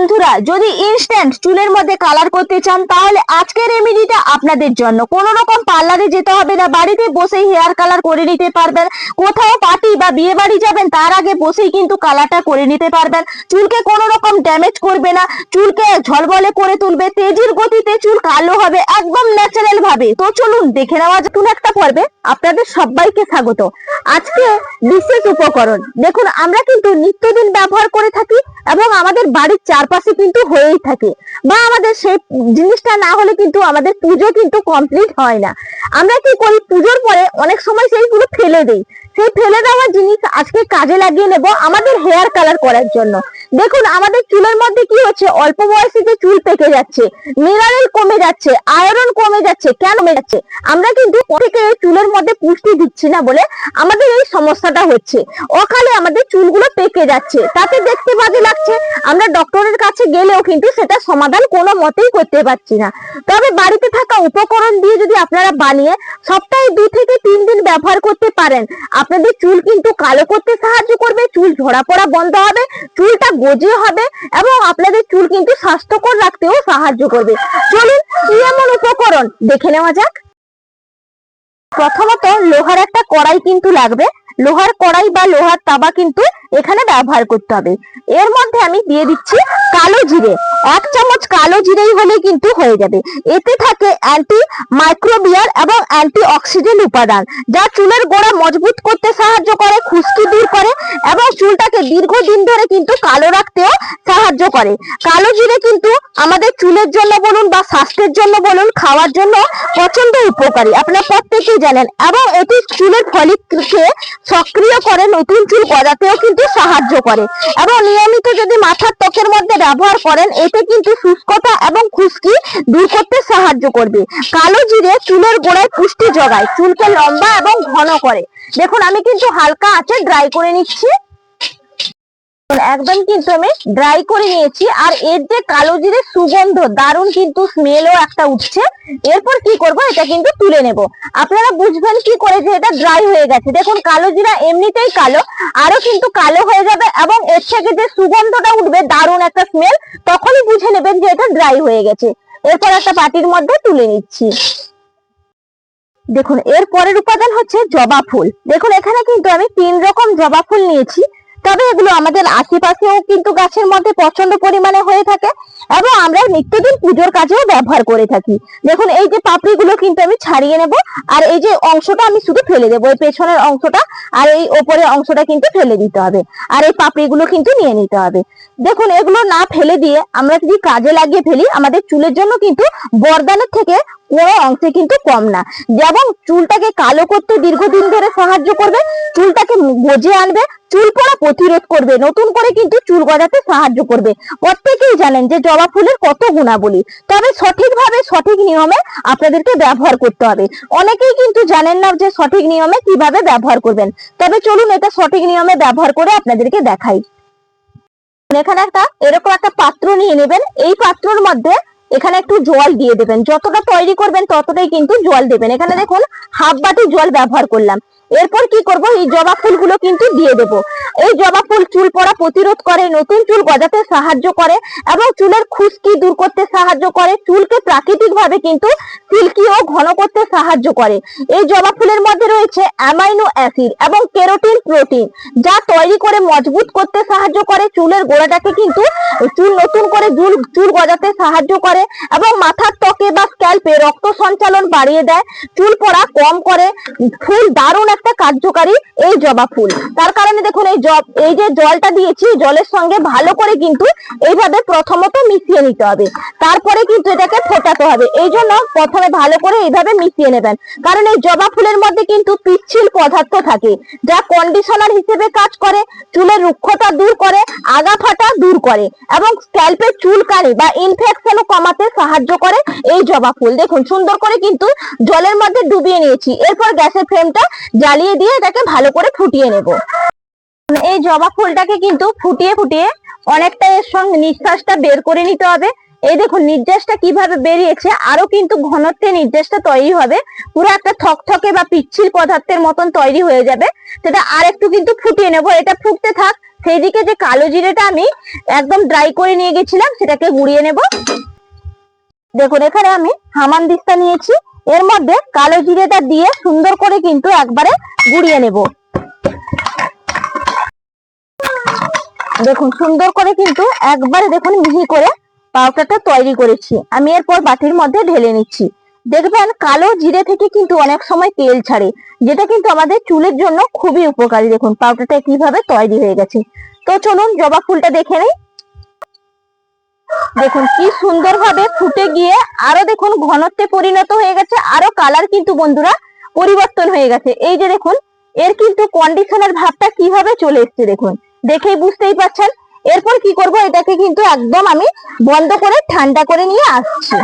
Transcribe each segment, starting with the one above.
বন্ধুরা, যদি ইনস্ট্যান্ট চুলের মধ্যে কালার করতে চান তাহলে আজকের রেমেডিটা আপনাদের জন্য। কোনো রকম পার্লারে যেতে হবে না, বাড়িতে বসেই হেয়ার কালার করে নিতে পারবেন। কোথাও পার্টি বা বিয়ে বাড়ি যাবেন তার আগে বসেই কিন্তু কালারটা করে নিতে পারবেন। চুলকে কোনো রকম ড্যামেজ করবে না, চুলকে ঝলবলে করে তুলবে, তেজির গতিতে চুল কালো হবে একদম ন্যাচারাল ভাবে। তো চলুন দেখে নেওয়া যাক নতুন একটা পর্বে আপনাদের সবাইকে স্বাগত। আজকে বিশেষ উপকরণ দেখুন, আমরা কিন্তু নিত্যদিন ব্যবহার করে থাকি এবং আমাদের বাড়ির চারপাশে কিন্তু হয়েই থাকে, বা আমাদের সেই জিনিসটা না হলে কিন্তু আমাদের পুজো কিন্তু কমপ্লিট হয় না। আমরা কি করি, পুজোর পরে অনেক সময় সেইগুলো ফেলে দেই। সেই ফেলে দেওয়া জিনিস আজকে কাজে লাগিয়ে নেব আমাদের হেয়ার কালার করার জন্য। দেখুন, আমাদের চুলের মধ্যে কি হচ্ছে, অল্প বয়সে চুল পেকে যাচ্ছে, মিনারেল কমে যাচ্ছে, আয়রন কমে যাচ্ছে। কেন কমে যাচ্ছে? আমরা কিন্তু থেকে চুলের মধ্যে পুষ্টি দিচ্ছি না বলে আমাদের এই সমস্যাটা হচ্ছে। অকালে আমাদের চুলগুলো পেকে যাচ্ছে, তাতে দেখতে বাজে লাগছে। আমরা ডক্টরের কাছে গেলেও কিন্তু সেটা সমাধান কোনো মতেই করতে পারছি না। তবে বাড়িতে থাকা উপকরণ দিয়ে যদি আপনারা বানিয়ে সপ্তাহে 2 থেকে 3 দিন ব্যবহার করতে পারেন, আপনাদের চুল কিন্তু কালো করতে সাহায্য করবে, চুল ঝরা পড়া বন্ধ হবে, চুলটা গজিয়ে হবে এবং আপনাদের চুল কিন্তু স্বাস্থ্যকর রাখতেও সাহায্য করবে। চলুন কি এমন উপকরণ দেখে নেওয়া যাক। প্রথমত লোহার একটা কড়াই কিন্তু লাগবে। লোহার কড়াই বা লোহার তাওয়া কিন্তু এখানে ব্যবহার করতে হবে। এর মধ্যে আমি দিয়ে দিচ্ছি কালো জিরে। 1 চামচ কালো জিরেই হলে কিন্তু হয়ে যাবে। এতে থাকে অ্যান্টি মাইক্রোবিয়াল এবং অ্যান্টি অক্সিডেন্ট উপাদান, যা চুলের গোড়া মজবুত করতে সাহায্য করে, খুশকি দূর করে এবং চুলটাকে দীর্ঘদিন ধরে কিন্তু কালো রাখতেও সাহায্য করে। কালো জিরে কিন্তু আমাদের চুলের জন্য বলুন বা স্বাস্থ্যের জন্য বলুন, খাওয়ার জন্য প্রচন্ড উপকারী, আপনারা প্রত্যেকেই জানেন। এবং এটি চুলের ফলিকলকে সক্রিয় করে, নতুন চুল গজাতেও কিন্তু সাহায্য করে। এবং নিয়মিত যদি মাথার ত্বকের মধ্যে ব্যবহার করেন, এতে কিন্তু শুষ্কতা এবং খুশকি দূর করতে সাহায্য করবে। কালো জিরে চুলের গোড়ায় পুষ্টি যোগায়, চুলকে লম্বা এবং ঘন করে। দেখুন, আমি কিন্তু হালকা আঁচে ড্রাই করে নিচ্ছি। একদম কিন্তু আমি ড্রাই করে নিয়েছি। আর এর যে কালো জিরের সুগন্ধ, দারুণ কিন্তু স্মেলও একটা উঠছে। এরপর কি করব, এটা কিন্তু তুলে নেব। আপনারা বুঝবেন কি করে যে এটা ড্রাই হয়ে গেছে। দেখুন, কালো জিরা এমনিতেই কালো, আরো কিন্তু কালো হয়ে যাবে এবং এর থেকে যে সুগন্ধটা উঠবে, দারুণ একটা স্মেল, তখনই বুঝে নেবেন যে এটা ড্রাই হয়ে গেছে। এরপর একটা বাটির মধ্যে তুলে নিচ্ছি। দেখুন, এর পরের উপাদান হচ্ছে জবা ফুল। দেখুন, এখানে কিন্তু আমি 3 রকম জবা ফুল নিয়েছি। তবে এগুলো আমাদের আশেপাশেও কিন্তু গাছের মধ্যে প্রচন্ড পরিমাণে হয়ে থাকে এবং আমরা নিত্যদিন পুজোর কাজেও ব্যবহার করে থাকি। দেখুন, এই যে পাপড়িগুলো কিন্তু আমি ছাড়িয়ে নেব, আর এই যে অংশটা আমি শুধু ফেলে দেবো, এই পেছনের অংশটা আর এই ওপরের অংশটা কিন্তু ফেলে দিতে হবে, আর এই পাপড়িগুলো কিন্তু নিয়ে নিতে হবে। দেখুন, এগুলো না ফেলে দিয়ে আমরা যদি কাজে লাগিয়ে ফেলি, আমাদের চুলের জন্য কিন্তু বরদানের থেকে কোনো অংশে কিন্তু কম না। যেমন চুলটাকে কালো করতে দীর্ঘদিন ধরে সাহায্য করবে, চুলটাকে গজিয়ে আনবে, চুল পড়া প্রতিরোধ করবে, নতুন করে কিন্তু চুল গজাতে সাহায্য করবে। প্রত্যেকেই জানেন যে জবা ফুলের কত গুণাবলী, তবে সঠিকভাবে সঠিক নিয়মে আপনাদেরকে ব্যবহার করতে হবে। অনেকেই কিন্তু জানেন না যে সঠিক নিয়মে কিভাবে ব্যবহার করবেন। তবে চলুন এটা সঠিক নিয়মে ব্যবহার করে আপনাদেরকে দেখাই। এখানে এরকম একটা পাত্র নিয়ে নেবেন। এই পাত্রের মধ্যে এখানে একটু জল দিয়ে দেবেন। যতটা তৈরি করবেন ততটাই কিন্তু জল দেবেন। এখানে দেখুন, হাফ বাটি জল ব্যবহার করলাম। এরপর কি করব, এই জবা ফুলগুলো কিন্তু দিয়ে দেব। এই জবা ফুল চুল পড়া প্রতিরোধ করে, নতুন চুল গজাতে সাহায্য করে এবং চুলের খুশকি দূর করতে সাহায্য করে, চুলকে প্রাকৃতিক ভাবে কিন্তু সিল্কি ও ঘন করতে সাহায্য করে। এই জবা ফুলের মধ্যে রয়েছে অ্যামাইনো অ্যাসিড এবং কেরোটিন প্রোটিন, যা তৈরি করে মজবুত করতে সাহায্য করে, চুলের গোড়াটাকে কিন্তু চুল নতুন করে চুল গজাতে সাহায্য করে এবং মাথার ত্বকে বা স্ক্যাল্পে রক্ত সঞ্চালন বাড়িয়ে দেয়, চুল পড়া কম করে। ফুল দারুণ একটা কার্যকারী এই জবা ফুল। তার কারণে দেখুন, এই যে জলটা দিয়েছি, জলের সঙ্গে ভালো করে কিন্তু এইভাবে প্রথমত মিশিয়ে নিতে হবে, তারপরে কিন্তু এটাকে ফোটাতে হবে। এই জন্য প্রথমে ভালো করে এইভাবে মিশিয়ে নেবেন, কারণ এই জবা ফুলের মধ্যে কিন্তু পিচ্ছিল পদার্থ থাকে, যা কন্ডিশনার হিসেবে কাজ করে, চুলের রুক্ষতা দূর করে, আগা ফাটা দূর করে এবং স্ক্যাল্পের চুলকানি বা ইনফেকশনও কমাতে সাহায্য করে এই জবা ফুল। দেখুন, সুন্দর করে কিন্তু জলের মধ্যে ডুবিয়ে নিয়েছি। এরপর গ্যাসের ফ্লেমটা জ্বালিয়ে দিয়ে এটাকে ভালো করে ফুটিয়ে নেব। এই জবা ফুলটাকে কিন্তু ফুটিয়ে ফুটিয়ে অনেকটা এর সঙ্গে নিঃশ্বাসটা বের করে নিতে হবে। এই দেখুন নির্যাসটা কিভাবে বেরিয়েছে, আরো কিন্তু ঘনত্বে নির্যাসটা তৈরি হবে, পুরো একটা থকথকে বা পিচ্ছিল পদার্থের মতন তৈরি হয়ে যাবে। সেটা আর একটু কিন্তু ফুটিয়ে নেব, এটা ফুটতে থাক। সেইদিকে যে কালো জিরেটা আমি একদম ড্রাই করে নিয়ে গেছিলাম সেটাকে গুঁড়িয়ে নেব। দেখুন এখানে আমি হামানদিস্তা নিয়েছি, এর মধ্যে কালো জিরেটা দিয়ে সুন্দর করে কিন্তু একবারে গুঁড়িয়ে নেব। দেখুন সুন্দর করে কিন্তু একবারে দেখুন মিহি করে পাউডারটা তৈরি করেছি। আমি এরপর বাটির মধ্যে ঢেলে নিচ্ছি। দেখবেন কালো জিরে থেকে কিন্তু অনেক সময় তেল ছাড়ে, যেটা কিন্তু আমাদের চুলের জন্য খুবই উপকারী। দেখুন পাউডারটা কিভাবে তৈরি হয়ে গেছে। তো চলুন জবা ফুলটা দেখে নেই। দেখুন কি সুন্দর ভাবে ফুটে গিয়ে আরো দেখুন ঘনত্বে পরিণত হয়ে গেছে, আরো কালার কিন্তু বন্ধুরা পরিবর্তন হয়ে গেছে। এই যে দেখুন এর কিন্তু কন্ডিশনার ভাবটা কিভাবে চলে এসছে, দেখুন দেখেই বুঝতেই পারছেন। এরপর কি করব, এটাকে কিন্তু একদম আমি বন্ধ করে ঠান্ডা করে নিয়ে আসছি।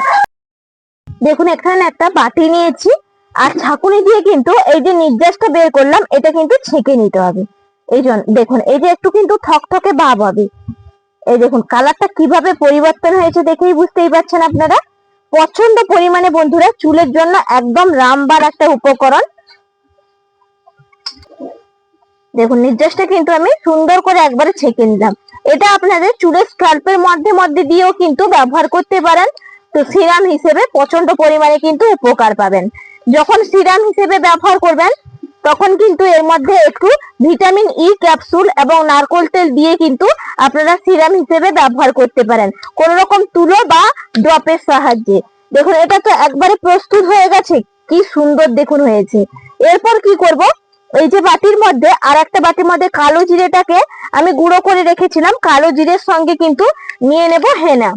দেখুন এখানে একটা বাটি নিয়েছি, আর ছাঁকুনি দিয়ে কিন্তু এই যে নির্যাসটা বের করলাম এটা কিন্তু ছেঁকে নিতে হবে। এই জন্য দেখুন এই যে একটু কিন্তু থকথকে ভাব হবে। এই দেখুন কালারটা কিভাবে পরিবর্তন হয়েছে দেখেই বুঝতেই পারছেন আপনারা। প্রচন্ড পরিমাণে বন্ধুরা চুলের জন্য একদম রামবান একটা উপকরণ। দেখুন নির্যাসটা কিন্তু আমি সুন্দর করে একবারে ছেঁকে নিলাম। এটা আপনাদের চুলের স্কাল্পের মধ্যে মধ্যে দিয়েও কিন্তু ব্যবহার করতে পারেন। তো সিরাম হিসেবে প্রচন্ড পরিমাণে কিন্তু উপকার পাবেন। যখন সিরাম হিসেবে ব্যবহার করবেন তখন কিন্তু এর মধ্যে একটু ভিটামিন ই ক্যাপসুল এবং নারকেল তেল দিয়ে কিন্তু আপনারা সিরাম হিসেবে ব্যবহার করতে পারেন, কোন রকম তুলো বা ড্রপের সাহায্যে। দেখুন এটা তো একবারে প্রস্তুত হয়ে গেছে, কি সুন্দর দেখুন হয়েছে। এরপর কি করব, এই যে বাটির মধ্যে আর একটা বাটির মধ্যে কালো জিরেটাকে আমি গুঁড়ো করে রেখেছিলাম, কালো জিরের সঙ্গে কিন্তু নিয়ে নেব হেনা।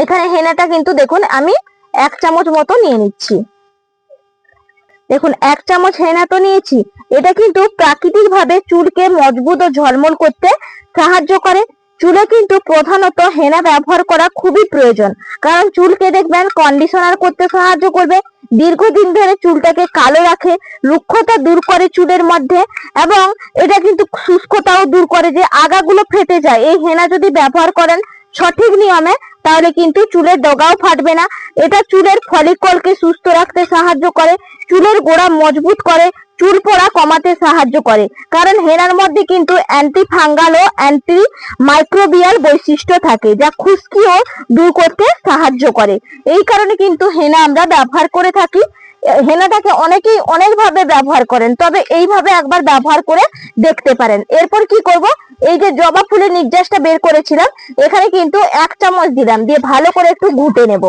এখানে হেনাটা কিন্তু দেখুন আমি 1 চামচ মতো নিয়ে নিচ্ছি। দেখুন 1 চামচ হেনা তো নিয়েছি। এটা কিন্তু প্রাকৃতিক ভাবে চুলকে মজবুত ও ঝলমল করতে সাহায্য করে। চুলে কিন্তু প্রধানত হেনা ব্যবহার করা খুবই প্রয়োজন, কারণ চুলকে দেখবেন কন্ডিশনার করতে সাহায্য করবে, দীর্ঘদিন ধরে চুলটাকে কালো রাখে, রুক্ষতা দূর করে চুলের মধ্যে, এবং এটা কিন্তু শুষ্কতাও দূর করে, যে আগাগুলো ফেটে যায়। এই হেনা যদি ব্যবহার করেন সঠিক নিয়মে তাহলে কিন্তু চুলের ডগাও ফাটবে না। এটা চুলের ফলিকলকে সুস্থ রাখতে সাহায্য করে, চুলের গোড়া মজবুত করে, চুল পড়া কমাতে সাহায্য করে, কারণ হেনার মধ্যে কিন্তু অ্যান্টি ফাঙ্গাল ও অ্যান্টি মাইক্রোবিয়াল বৈশিষ্ট্য থাকে, যা খুশকিও দূর করতে সাহায্য করে। এই কারণে কিন্তু হেনা আমরা ব্যবহার করে থাকি। হেনাটাকে অনেকেই অনেকভাবে ব্যবহার করেন, তবে এইভাবে একবার ব্যবহার করে দেখতে পারেন। এরপর কি করব, এই যে জবা ফুলের নির্যাসটা বের করেছিলাম এখানে কিন্তু 1 চামচ দিলাম, দিয়ে ভালো করে একটু ঘুটে নেব।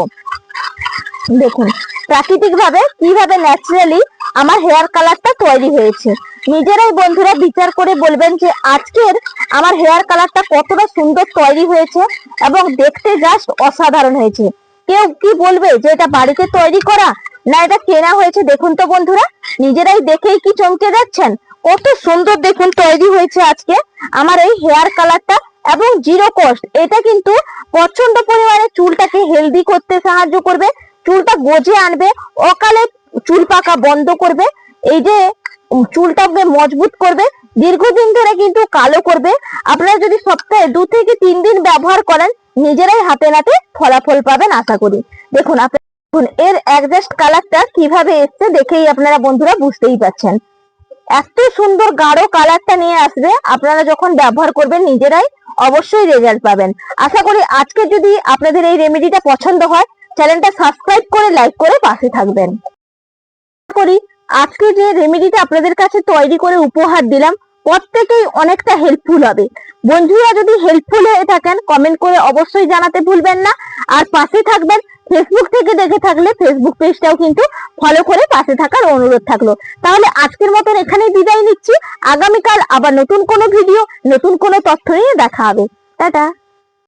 দেখুন প্রাকৃতিক ভাবে কিভাবে ন্যাচারালি আমার হেয়ার কালারটা তৈরি হয়েছে। নিজেরাই বন্ধুরা বিচার করে বলবেন যে আজকের আমার হেয়ার কালারটা কতটা সুন্দর তৈরি হয়েছে এবং দেখতে জাস্ট অসাধারণ হয়েছে। কেউ কি বলবে যে এটা বাড়িতে তৈরি করা না এটা কেনা হয়েছে? দেখুন তো বন্ধুরা, নিজেরাই দেখেই কি চমকে যাচ্ছেন, কত সুন্দর দেখুন তৈরি হয়েছে আজকে আমার এই হেয়ার কালারটা, এবং জিরো কস্ট। এটা কিন্তু প্রচন্ড পরিমাণে চুলটাকে হেলদি করতে সাহায্য করবে, চুলটা গজে আনবে, অকালে চুল পাকা বন্ধ করবে, এই যে চুলটাকে মজবুত করবে, দীর্ঘদিন ধরে কিন্তু কালো করবে। আপনারা যদি সপ্তাহে 2 থেকে 3 দিন ব্যবহার করেন নিজেরাই হাতে নাতে ফলাফল পাবেন আশা করি। দেখুন এর একজাস্ট কালারটা কিভাবে এসছে দেখেই আপনারা বন্ধুরা বুঝতেই পারছেন। এত সুন্দর গাঢ় কালারটা নিয়ে আসবে, আপনারা যখন ব্যবহার করবেন নিজেরাই অবশ্যই রেজাল্ট পাবেন। আশা করি আজকে যদি আপনাদের এই রেমেডিটা পছন্দ হয় চ্যানেলটা সাবস্ক্রাইব করে লাইক করে পাশে থাকবেন। আশা করি আজকে যে রেমেডিটা আপনাদের কাছে তৈরি করে উপহার দিলাম প্রত্যেকেই অনেকটা হেল্পফুল হবে। বন্ধুরা যদি হেল্পফুল হয়ে থাকেন কমেন্ট করে অবশ্যই জানাতে ভুলবেন না, আর পাশে থাকবেন। ফেসবুক থেকে দেখে থাকলে ফেসবুক পেজটাও কিন্তু ফলো করে পাশে থাকার অনুরোধ থাকলো। তাহলে আজকের মতন এখানেই বিদায় নিচ্ছি, আগামীকাল আবার নতুন কোনো ভিডিও নতুন কোনো তথ্য নিয়ে দেখা হবে। টাটা।